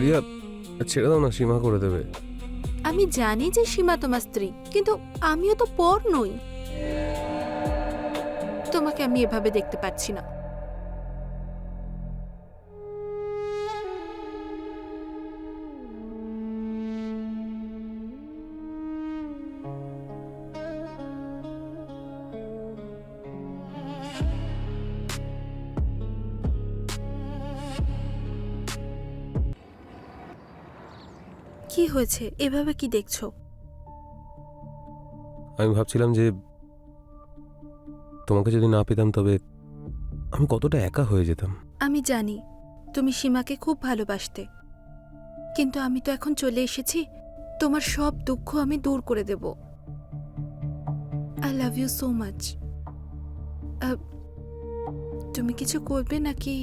রিয়া, ছেড়ে দাও না, সীমা করে দেবে। আমি জানি যে সীমা তোমার স্ত্রী, কিন্তু আমিও তো পর নই। তোমাকে আমি এভাবে দেখতে পাচ্ছি না। কি হয়েছে? এভাবে কি দেখছো? আমি ভাবছিলাম যে তোমাকে যদি না পেতাম তবে আমি কতটা একা হয়ে যেতাম। আমি জানি তুমি সীমাকে খুব ভালোবাসতে, কিন্তু আমি তো এখন চলে এসেছি। তোমার সব দুঃখ আমি দূর করে দেব। I love you so much. তুমি কিছু করবে নাকি?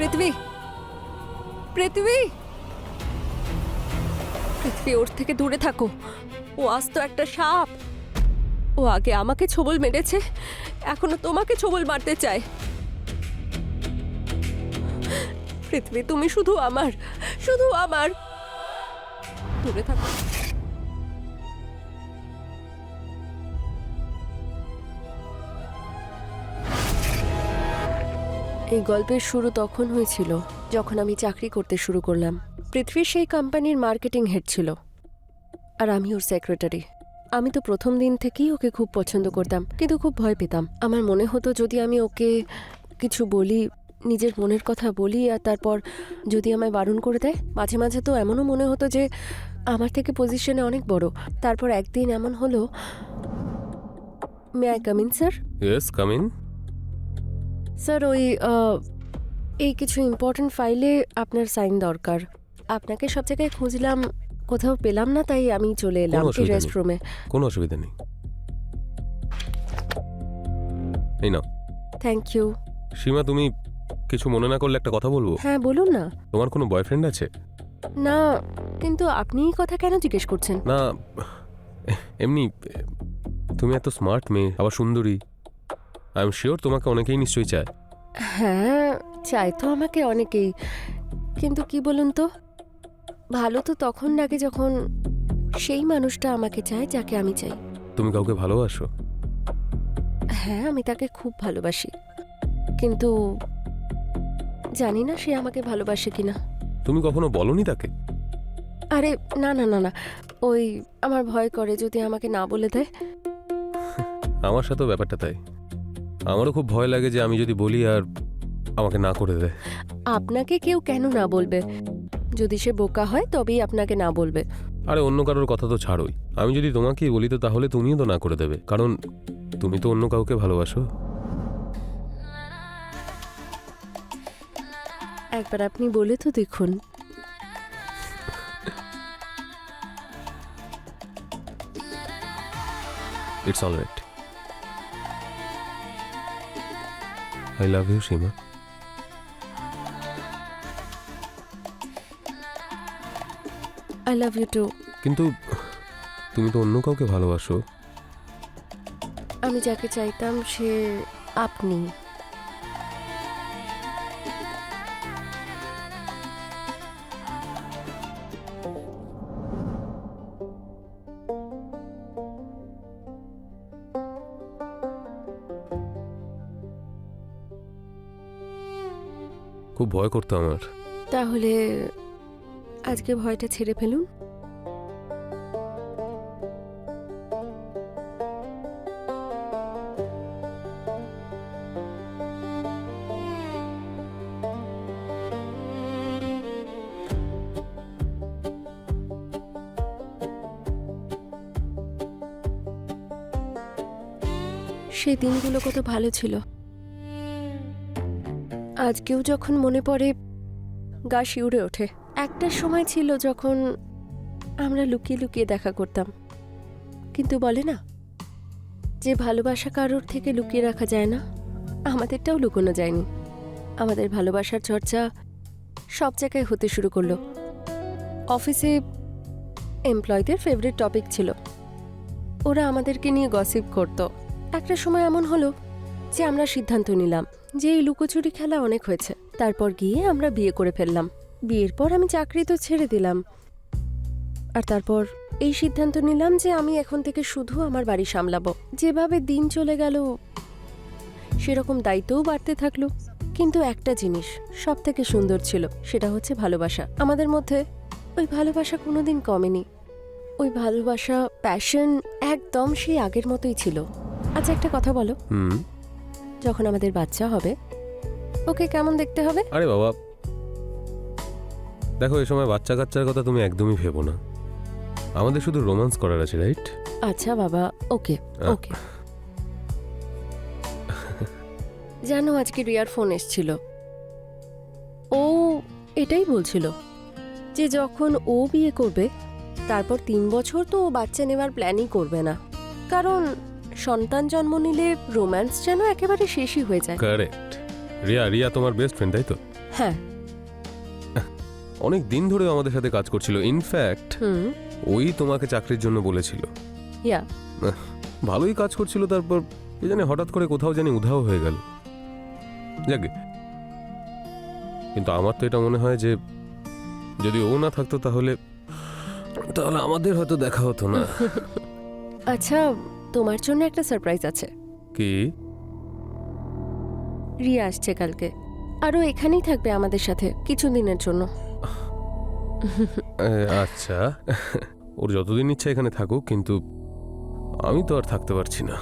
পৃথিবী, পৃথিবী, পৃথিবী, ওর থেকে দূরে থাকো। ও আস্ত একটা সাপ। ও আগে আমাকে ছোবল মেরেছে, এখনো তোমাকে ছোবল মারতে চায়। পৃথিবী, তুমি শুধু আমার, শুধু আমার। দূরে থাকো। এই গল্পের শুরু তখন হয়েছিল যখন আমি চাকরি করতে শুরু করলাম। পৃথ্বী সেই কোম্পানির মার্কেটিং হেড ছিল, আর আমি ওর সেক্রেটারি। আমি তো প্রথম দিন থেকেই ওকে খুব পছন্দ করতাম, কিন্তু খুব ভয় পেতাম। আমার মনে হতো যদি আমি ওকে কিছু বলি, নিজের মনের কথা বলি, আর তারপর যদি আমায় বারণ করে দেয়। মাঝে মাঝে তো এমনও মনে হতো যে আমার থেকে পজিশনে অনেক বড়। তারপর একদিন এমন হলো। May I come in, sir? Yes, come in. Sir, এই কিছু ইম্পর্টেন্ট ফাইলে আপনার সাইন দরকার। আপনাকে সব জায়গায় খুঁজলাম, কোথাও পেলাম না, তাই আমি চলে এলাম এই রেস্ট রুমে। কোনো অসুবিধা নেই, এই নাও। Thank you. সীমা, তুমি কিছু মনে না করলে একটা কথা বলবো? হ্যাঁ, বলুন না। তোমার কোনো বয়ফ্রেন্ড আছে? না, কিন্তু আপনি এই কথা কেন জিজ্ঞেস করছেন? না, এমনি। তুমি এত স্মার্ট মেয়ে, আবার সুন্দরী। আই এম শিওর তোমাকে অনেকেই নিশ্চয়ই চায়। হ্যাঁ, চাই তো আমাকে অনেকেই, কিন্তু কি বলুন তো, ভালো তো তখন লাগে যখন সেই মানুষটা আমাকে চায় যাকে আমি চাই। তুমি কাউকে ভালোবাসো? হ্যাঁ, আমি তাকে খুব ভালোবাসি, কিন্তু জানি না সে আমাকে ভালোবাসে কিনা। তুমি কখনো বলনি তাকে? আরে না না না না, ওই আমার ভয় করে যদি আমাকে না বলে দেয়। আমার সাথেও ব্যাপারটা তাই। আমারও খুব ভয় লাগে যে আমি যদি বলি আর আমাকে না করে দেয়। আপনাকে কেউ কেন না বলবে? যদি সে বোকা হয় তবেই আপনাকে না বলবে। আরে অন্য কারোর কথা তো ছাড়োই, আমি যদি তোমাকেই বলি তো তাহলে তুমিও তো না করে দেবে, কারণ তুমি তো অন্য কাউকে ভালোবাসো। একবার আপনি বলে তো দেখুন। It's all right. I love you Seema. I love you too. কিন্তু তুমি তো অন্য কাউকে ভালোবাসো। আমি যাকে চাইতাম সে আপনি। খুব ভয় করতো আমার। তাহলে আজকে ভয়টা ছেড়ে ফেলুন। সেই দিনগুলো কত ভালো ছিল। আজকেও যখন মনে পড়ে গা শিউরে ওঠে। একটা সময় ছিল যখন আমরা লুকিয়ে লুকিয়ে দেখা করতাম, কিন্তু বলে না যে ভালোবাসা কারোর থেকে লুকিয়ে রাখা যায় না। আমাদেরটাও লুকোনো যায়নি। আমাদের ভালোবাসার চর্চা সব জায়গায় হতে শুরু করলো। অফিসে এমপ্লয়ীদের ফেভারিট টপিক ছিল। ওরা আমাদেরকে নিয়ে গসিপ করত। একটা সময় এমন হলো যে আমরা সিদ্ধান্ত নিলাম যে এই লুকোচুরি খেলা অনেক হয়েছে। তারপর গিয়ে আমরা বিয়ে করে ফেললাম। বিয়ের পর আমি চাকরি তো ছেড়ে দিলাম, আর তারপর এই সিদ্ধান্ত নিলাম যে আমি এখন থেকে শুধু আমার বাড়ি সামলাবো। যেভাবে দিন চলে গেল সেরকম দায়িত্বও বাড়তে থাকলো। কিন্তু একটা জিনিস সব থেকে সুন্দর ছিল, সেটা হচ্ছে ভালোবাসা। আমাদের মধ্যে ওই ভালোবাসা কোনোদিন কমেনি। ওই ভালোবাসা, প্যাশন একদম সেই আগের মতোই ছিল। আচ্ছা একটা কথা বলো, যখন আমাদের বাচ্চা হবে ওকে কেমন দেখতে হবে? আরে বাবা, দেখো এই সময় বাচ্চা কাচ্চার কথা তুমি একদমই ভেবো না। আমাদের শুধু রোমান্স করার আছে, রাইট? আচ্ছা বাবা, ওকে ওকে। জানো আজকে রিয়ার ফোন এসেছিল। ও এটাই বলছিল যে যখন ও বিয়ে করবে তারপর 3 বছর তো ও বাচ্চা নেওয়ার প্ল্যানই করবে না, কারণ সন্তান জন্ম নিলে রোম্যান্স যেন একেবারে শেষই হয়ে যায়। কারেক্ট। রিয়া তোমার বেস্ট ফ্রেন্ড, তাই তো? হ্যাঁ। অনেক দিন ধরে আমাদের সাথে কাজ করছিল। ইনফ্যাক্ট ওই তোমাকে চাকরির জন্য বলেছিল। ইয়া, ভালোই কাজ করছিল, তারপর এ জানে হঠাৎ করে কোথাও জানি উধাও হয়ে গেল। যাকে, কিন্তু আমার তো এটা মনে হয় যে যদি ও না থাকতো তাহলে আমাদের হয়তো দেখা হতো না। আচ্ছা তোমার জন্য একটা সারপ্রাইজ আছে। কি? রিয়া আসছে কালকে, আরও এখানেই থাকবে আমাদের সাথে কিছুদিনের জন্য। আচ্ছা, ওর যতদিন ইচ্ছা এখানে থাকুক, কিন্তু আমি তো আর থাকতে পারছি না।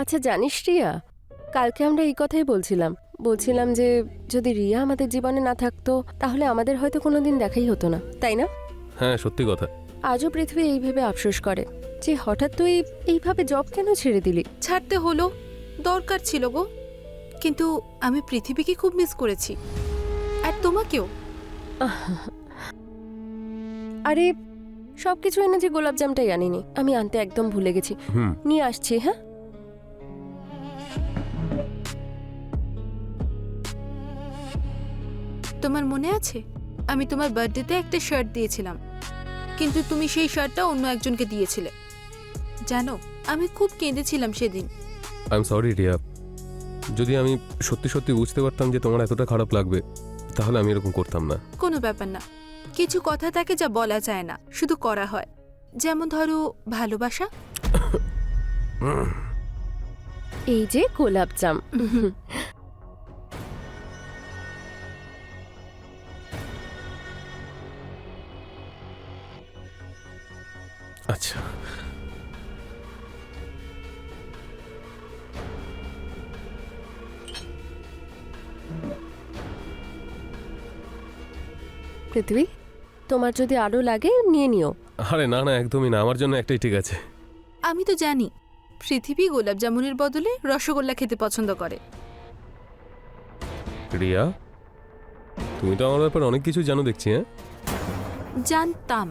আচ্ছা জানিস রিয়া, কালকে আমরা এই কথাই বলছিলাম যে যদি রিয়া আমাদের জীবনে না থাকতো তাহলে আমাদের হয়তো কোনোদিন দেখাই হতো না, তাই না? হ্যাঁ, সত্যি কথা। আজও পৃথিবী এই ভেবে আফসোস করে যে হঠাৎ তুই এইভাবে জব কেন ছেড়ে দিলি। ছাড়তে হলো, দরকার ছিল গো। কিন্তু আমি পৃথিবীকে খুব মিস করেছি, আর তোমাকেও। আরে সবকিছু এনে যে গোলাপজামটাই আনিনি, আমি আনতে একদম ভুলে গেছি। নিয়ে আসছি। হ্যাঁ, তোমার মনে আছে আমি তোমার বার্থডেতে একটা শার্ট দিয়েছিলাম, কিন্তু তুমি সেই শার্টটা অন্য একজনকে দিয়েছিলে। জানো, আমি খুব কেঁদেছিলাম সেদিন। I am sorry Riya. যদি আমি সত্যি সত্যি বুঝতে পারতাম যে তোমার এতটা খারাপ লাগবে, তাহলে আমি এরকম করতাম না। কোনো ব্যাপার না, কিছু কথা থাকে যা বলা যায় না, শুধু করা হয়। যেমন ধরো ভালোবাসা। এই যে গোলাপজাম। আচ্ছা, পৃথিবী, তোমার যদি আরো লাগে নিয়ে নিও। আরে না না, একদমই না, আমার জন্য একটাই ঠিক আছে। আমি তো জানি পৃথিবী গোলাপ জামুনের বদলে রসগোল্লা খেতে পছন্দ করে। রিয়া, তুমি তো আমার ব্যাপারে অনেক কিছু জানো দেখছি। হ্যাঁ, জানতাম,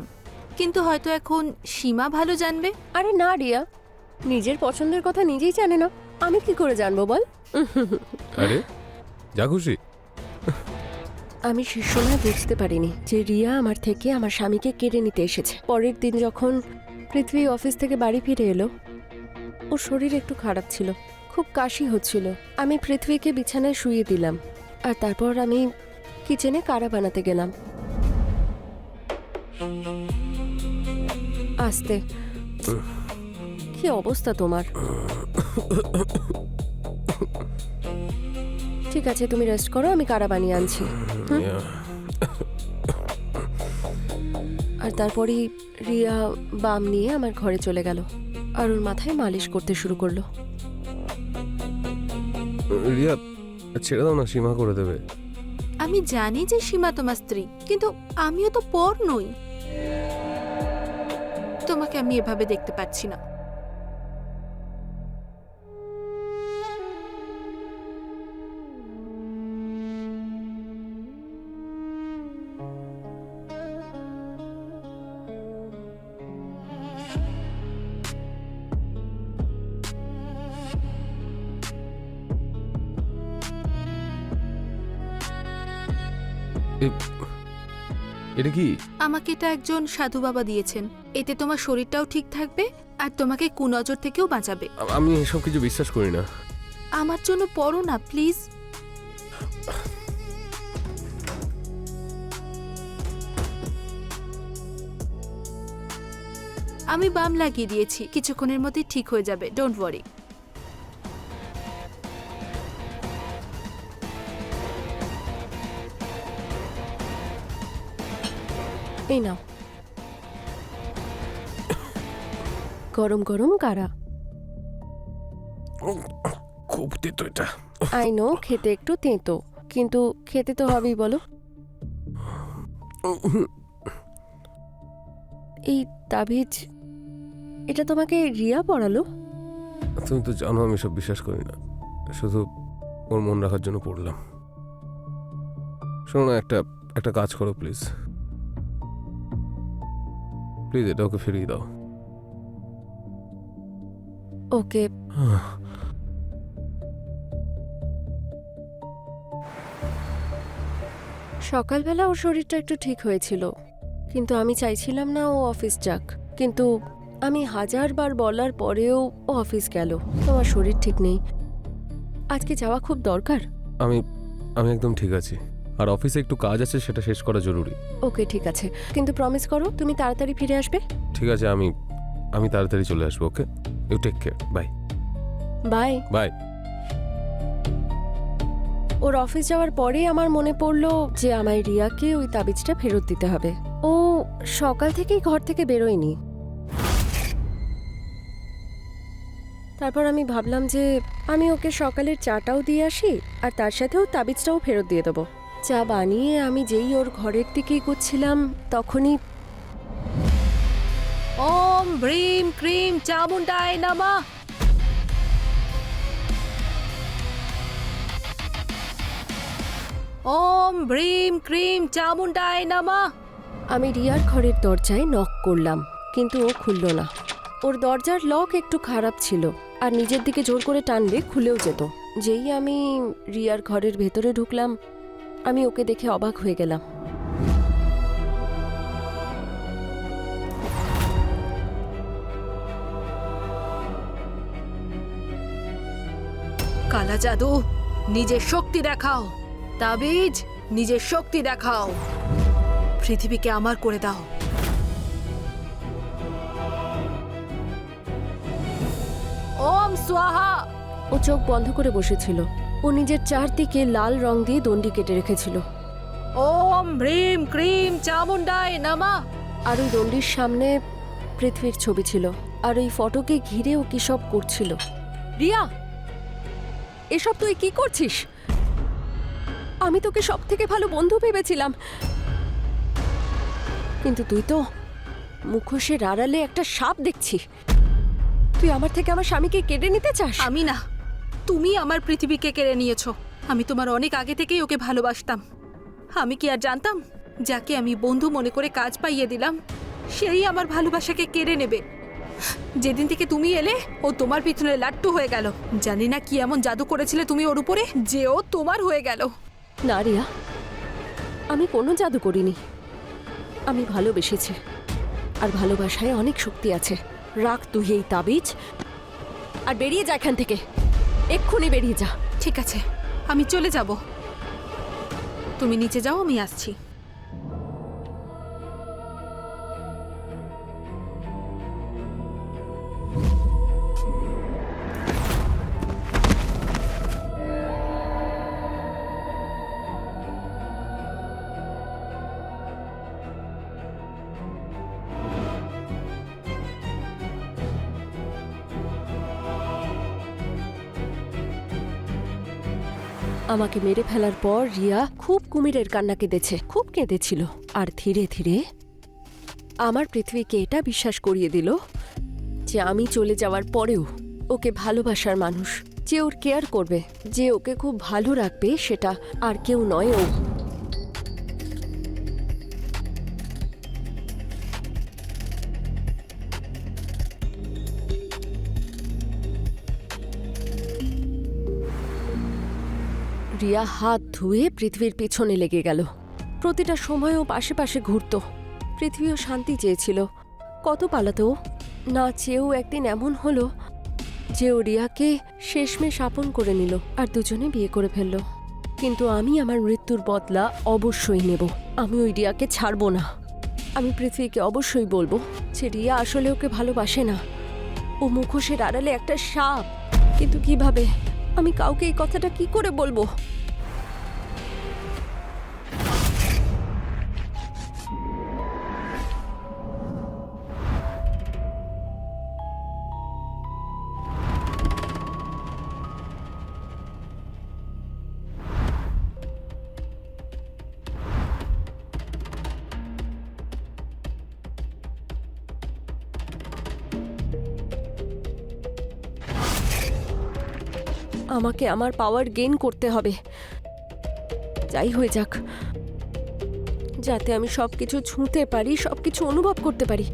কিন্তু হয়তো এখন সীমা ভালো জানবে। আরে না রিয়া, নিজের পছন্দের কথা নিজেই জানে না, আমি কি করে জানবো বল? আরে যা খুশি। আমি সে সময় বুঝতে পারিনি যে রিয়া আমার থেকে আমার স্বামীকে কেড়ে নিতে এসেছে। পরের দিন যখন পৃথিবী অফিস থেকে বাড়ি ফিরে এলো, ওর শরীর একটু খারাপ ছিল, খুব কাশি হচ্ছিল। আমি পৃথিবীকে বিছানায় শুইয়ে দিলাম, আর তারপর আমি কিচেনে কাড়া বানাতে গেলাম। আস্তে, কি অবস্থা তোমার? ঠিক আছে, তুমি রেস্ট করো, আমি কাড়া বানিয়ে আনছি। আর তারপরই রিয়া বাম নিয়ে আমার ঘরে চলে গেল আর ওর মাথায় মালিশ করতে শুরু করলো। রিয়া, ছেড়ে দাও না, সীমা করে দেবে। আমি জানি যে সীমা তোমার স্ত্রী, কিন্তু আমিও তো পর নই। তোমাকে আমি এভাবে দেখতে পাচ্ছি না। এটা কি? আমাকে এটা একজন সাধু বাবা দিয়েছেন। এতে তোমার শরীরটাও ঠিক থাকবে আর তোমাকে কুনজর থেকেও বাঁচাবে। আমি এসব কিছু বিশ্বাস করি না। আমার জন্য পড়ো না প্লিজ। আমি বাম লাগিয়ে দিয়েছি, কিছুক্ষণের মধ্যে ঠিক হয়ে যাবে, ডোন্ট ওয়ারি। এই নাও, গরম গরম কারা। খুব তেতো এটা। আই নো খেতে একটু তেঁতো, কিন্তু খেতে তো হবেই বলো। এই তাবিজ, এটা তোমাকে রিয়া পড়ালো? তুমি তো জানো আমি সব বিশ্বাস করি না, শুধু ওর মন রাখার জন্য পড়লাম। শোনো না, একটা কাজ করো প্লিজ, প্লিজ এটা ওকে ফিরিয়ে দাও। ওকে, সকালবেলা ওর শরীরটা একটু ঠিক হয়েছিল, কিন্তু আমি চাইছিলাম না ও অফিস যাক। কিন্তু আমি হাজারবার বলার পরেও ও অফিস গেল। তোমার শরীর ঠিক নেই, আজকে যাওয়া খুব দরকার। আমি আমি একদম ঠিক আছি, আর অফিসে একটু কাজ আছে, সেটা শেষ করা জরুরি। ওকে ঠিক আছে, কিন্তু প্রমিস করো তুমি তাড়াতাড়ি ফিরে আসবে। ঠিক আছে, আমি তাড়াতাড়ি চলে আসবো। Okay, you take care, bye bye bye. ওর অফিস যাওয়ার পরে আমার মনে পড়লো যে আমায় রিয়াকে ওই তাবিজটা ফেরত দিতে হবে। ও সকাল থেকেই ঘর থেকে বেরোয়নি। তারপর আমি ভাবলাম যে আমি ওকে সকালের চাটাও দিয়ে আসি, আর তার সাথেও তাবিজটাও ফেরত দিয়ে দেবো। চা বানিয়ে আমি যেই ওর ঘরের দিকেই করছিলাম, তখনই ওম ব্রিম ক্রিম চামুন্ডায় নমঃ। ওম ব্রিম ক্রিম চামুন্ডায় নমঃ। আমি রিয়ার ঘরের দরজায় নক করলাম, কিন্তু ও খুলল না। ওর দরজার লক একটু খারাপ ছিল, আর নিজের দিকে জোর করে টানলে খুলেও যেত। যেই আমি রিয়ার ঘরের ভেতরে ঢুকলাম, আমি ওকে দেখে অবাক হয়ে গেলাম। কালা জাদু, নিজের শক্তি দেখাও। তাবিজ, নিজের শক্তি দেখাও। পৃথিবীকে আমার করে দাও। ওম স্বাহা। ও চোখ বন্ধ করে বসেছিল। ও নিজের চারদিকে লাল রং দিয়ে দণ্ডি কেটে রেখেছিল। ওম হ্রিম ক্রিম চামুন্ডায় নমঃ। আর ওই দণ্ডির সামনে পৃথিবীর ছবি ছিল, আর ওই ফটোকে ঘিরে ও কি সব করছিল। রিয়া, এসব তুই কি করছিস? আমি তোকে সব থেকে ভালো বন্ধু ভেবেছিলাম, কিন্তু তুই তো মুখোশের আড়ালে একটা সাপ দেখছি। তুই আমার থেকে আমার স্বামীকে কেড়ে নিতে চাস? আমি না, তুমি আমার পৃথিবীকে কেড়ে নিয়েছো। আমি তোমার অনেক আগে থেকেই ওকে ভালোবাসতাম। আমি কি আর জানতাম যাকে আমি বন্ধু মনে করে কাজ পাইয়ে দিলাম সেই আমার ভালোবাসাকে কেড়ে নেবে। যেদিন থেকে তুমি এলে ও তোমার পিছনে লাট্টু হয়ে গেল। জানি না কি এমন জাদু করেছিলে তুমি ওর উপরে যে ও তোমার হয়ে গেল। না রিয়া, আমি কোনো জাদু করিনি। আমি ভালোবেসেছি, আর ভালোবাসায় অনেক শক্তি আছে। রাখ তুই এই তাবিজ, আর বেরিয়ে যা এখান থেকে। এক্ষুনি বেরিয়ে যা। ঠিক আছে, আমি চলে যাব। তুমি নিচে যাও, আমি আসছি। আমাকে মেরে ফেলার পর রিয়া খুব কুমিরের কান্না কেঁদেছে, খুব কেঁদেছিল। আর ধীরে ধীরে আমার পৃথিবীকে এটা বিশ্বাস করিয়ে দিল যে আমি চলে যাওয়ার পরেও ওকে ভালোবাসার মানুষ, যে ওর কেয়ার করবে, যে ওকে খুব ভালো রাখবে, সেটা আর কেউ নয়, ও। রিয়া হাত ধুয়ে পৃথিবীর পিছনে লেগে গেল। প্রতিটা সময় ও পাশে পাশে ঘুরতো। পৃথিবীও শান্তি চেয়েছিল, কত পালাতো। না চেয়েও একদিন এমন হলো যে ও রিয়াকে শেষমেশ আপন করে নিল আর দুজনে বিয়ে করে ফেললো। কিন্তু আমি আমার মৃত্যুর বদলা অবশ্যই নেব। আমি ওই রিয়াকে ছাড়বো না। আমি পৃথিবীকে অবশ্যই বলবো যে রিয়া আসলে ওকে ভালোবাসে না, ও মুখোশের আড়ালে একটা সাপ। কিন্তু কিভাবে, আমি কাউকে এই কথাটা কি করে বলবো? আমাকে আমার পাওয়ার গেইন করতে হবে, যাই হয়ে যাক, যাতে আমি সবকিছু ছুঁতে পারি, সবকিছু অনুভব করতে পারি।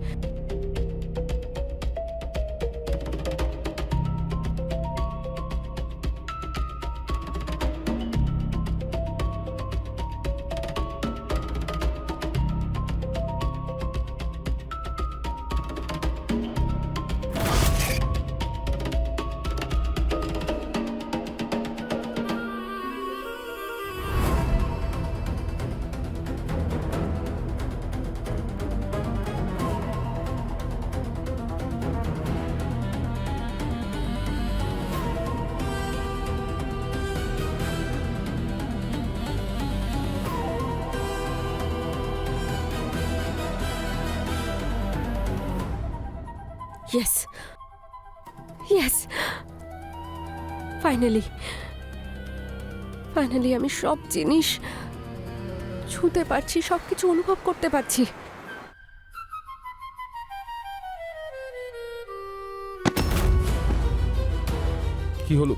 ইয়েস, ইয়েস, ফাইনালি ফাইনালি আমি সব জিনিস ছুঁতে পারছি, সবকিছু অনুভব করতে পারছি। কি হলো?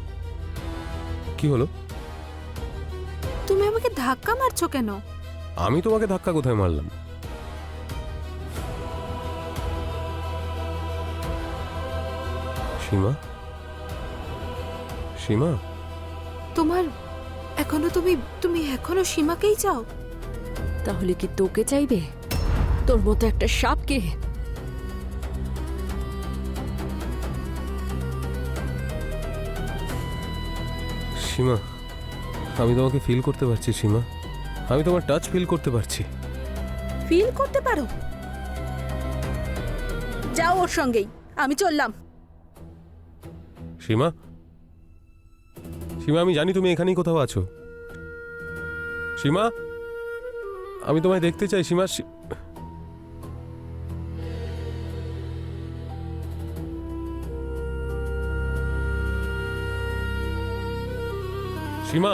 কি হলো? তুমি আমাকে ধাক্কা মারছো কেন? আমি তোমাকে ধাক্কা কোথায় মারলাম? সীমা, সীমা, তোমার এখনো তুমি এখনো সীমাকেই চাও? তাহলে কি তোকে চাইবে, তোর মতো একটা সাপকে? সীমা, আমি তোমাকে ফিল করতে পারছি সীমা, আমি তোমার টাচ ফিল করতে পারছি। ফিল করতে পারো? যাও ওর সঙ্গেই, আমি চললাম। সীমা, সীমা, আমি জানি তুমি এখানেই কোথাও আছো। সীমা, আমি তোমায় দেখতে চাই সীমা। সীমা,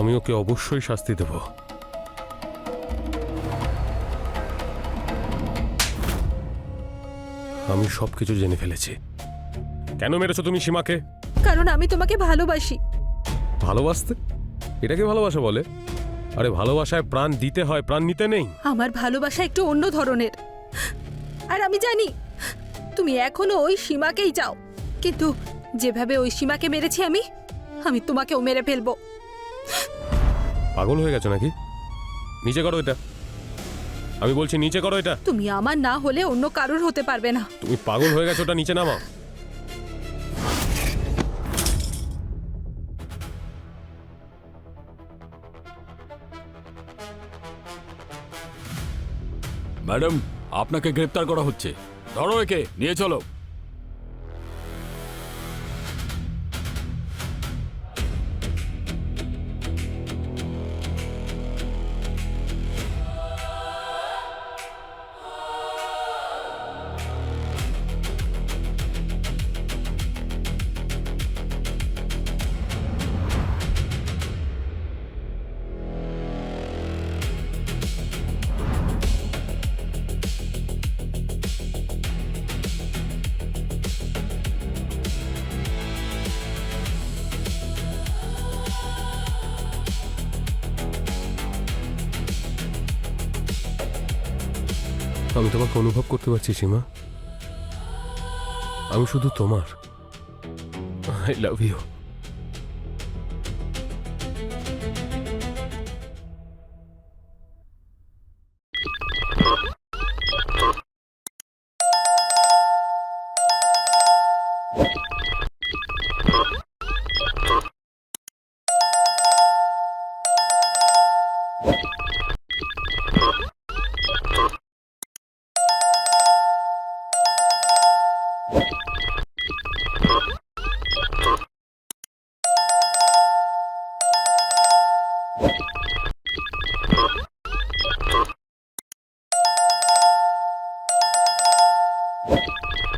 আমি ওকে অবশ্যই শাস্তি দেব। আমি সবকিছু জেনে ফেলেছি। কেন মেরেছো তুমি সীমাকে? কারণ আমি তোমাকে ভালোবাসি। ভালোবাসতে? এটাকে ভালোবাসা বলে? আরে ভালোবাসায় প্রাণ দিতে হয়, প্রাণ নিতে নেই। আমার ভালোবাসা একটু অন্য ধরনের, আর আমি জানি তুমি এখনো ওই সীমাকেই চাও। কিন্তু যেভাবে ওই সীমাকে মেরেছি আমি তোমাকেও মেরে ফেলবো। পাগল হয়ে গেছো নাকি? নিচে করো এটা, আমি বলছি নিচে করো এটা। তুমি আমার না হলে অন্য কারোর হতে পারবে না। তুমি পাগল হয়ে গেছো, ওটা নিচে নামাও। ম্যাডাম, আপনাকে গ্রেপ্তার করা হচ্ছে। ধরো একে, নিয়ে চলো। আমি তোমাকে অনুভব করতে পারছি সীমা। আমি শুধু তোমার। I love you.